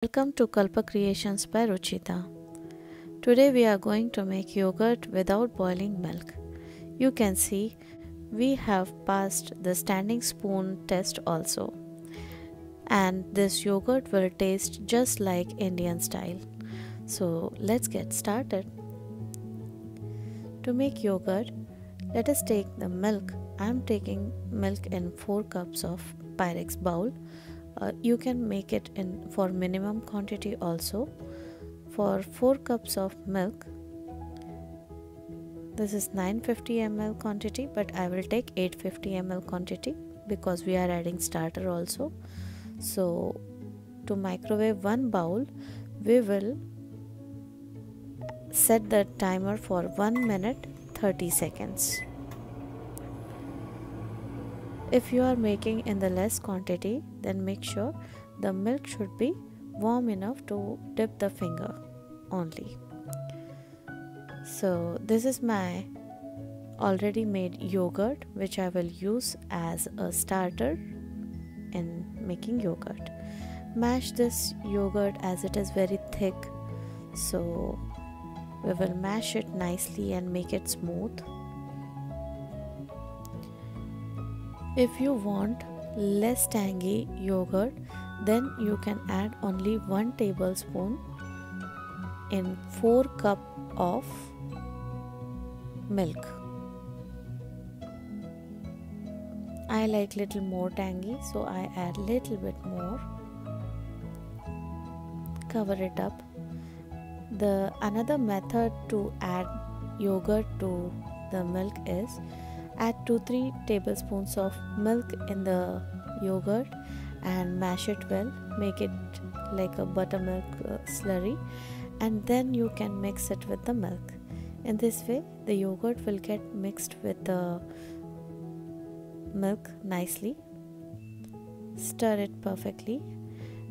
Welcome to Kalpa Creations by Ruchita. Today we are going to make yogurt without boiling milk. You can see we have passed the standing spoon test also. And this yogurt will taste just like Indian style. So let's get started. To make yogurt, let us take the milk. I am taking milk in 4 cups of Pyrex bowl. You can make it in for minimum quantity also. For 4 cups of milk, this is 950 ml quantity, but I will take 850 ml quantity because we are adding starter also. So to microwave one bowl, we will set the timer for 1 minute 30 seconds. If you are making in the less quantity, then make sure the milk should be warm enough to dip the finger only. So this is my already made yogurt, which I will use as a starter in making yogurt. Mash this yogurt as it is very thick, so we will mash it nicely and make it smooth. If you want less tangy yogurt, then you can add only 1 tablespoon in 4 cup of milk. I like little more tangy, so I add little bit more. Cover it up. The another method to add yogurt to the milk is add 2-3 tablespoons of milk in the yogurt and mash it well. Make it like a buttermilk slurry, and then you can mix it with the milk. In this way, the yogurt will get mixed with the milk nicely. Stir it perfectly,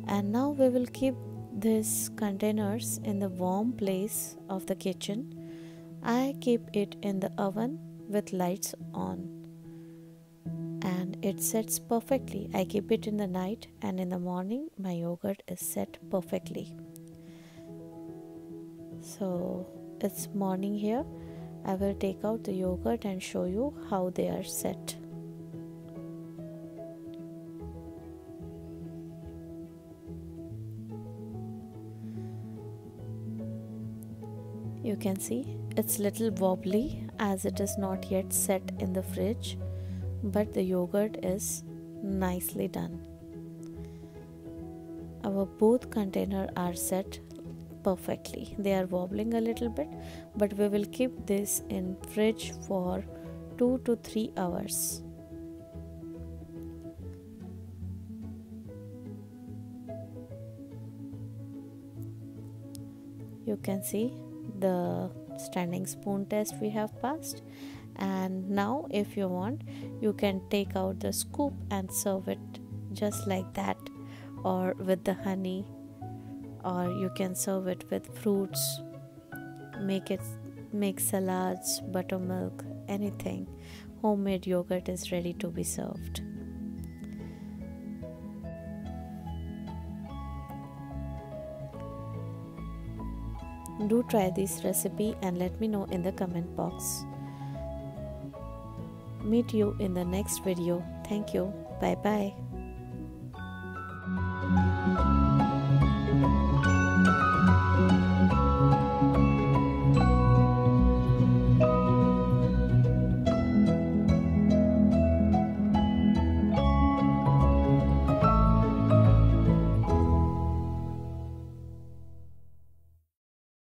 and now we will keep these containers in the warm place of the kitchen. I keep it in the oven with lights on, and it sets perfectly. I keep it in the night, and in the morning my yogurt is set perfectly. So it's morning here. I will take out the yogurt and show you how they are set. You can see it's little wobbly as it is not yet set in the fridge, but the yogurt is nicely done. Our both container are set perfectly. They are wobbling a little bit, but we will keep this in fridge for 2 to 3 hours. You can see the standing spoon test we have passed, and now if you want, you can take out the scoop and serve it just like that, or with the honey, or you can serve it with fruits, make salads, buttermilk, anything. Homemade yogurt is ready to be served. Do try this recipe and let me know in the comment box. Meet you in the next video. Thank you. Bye bye.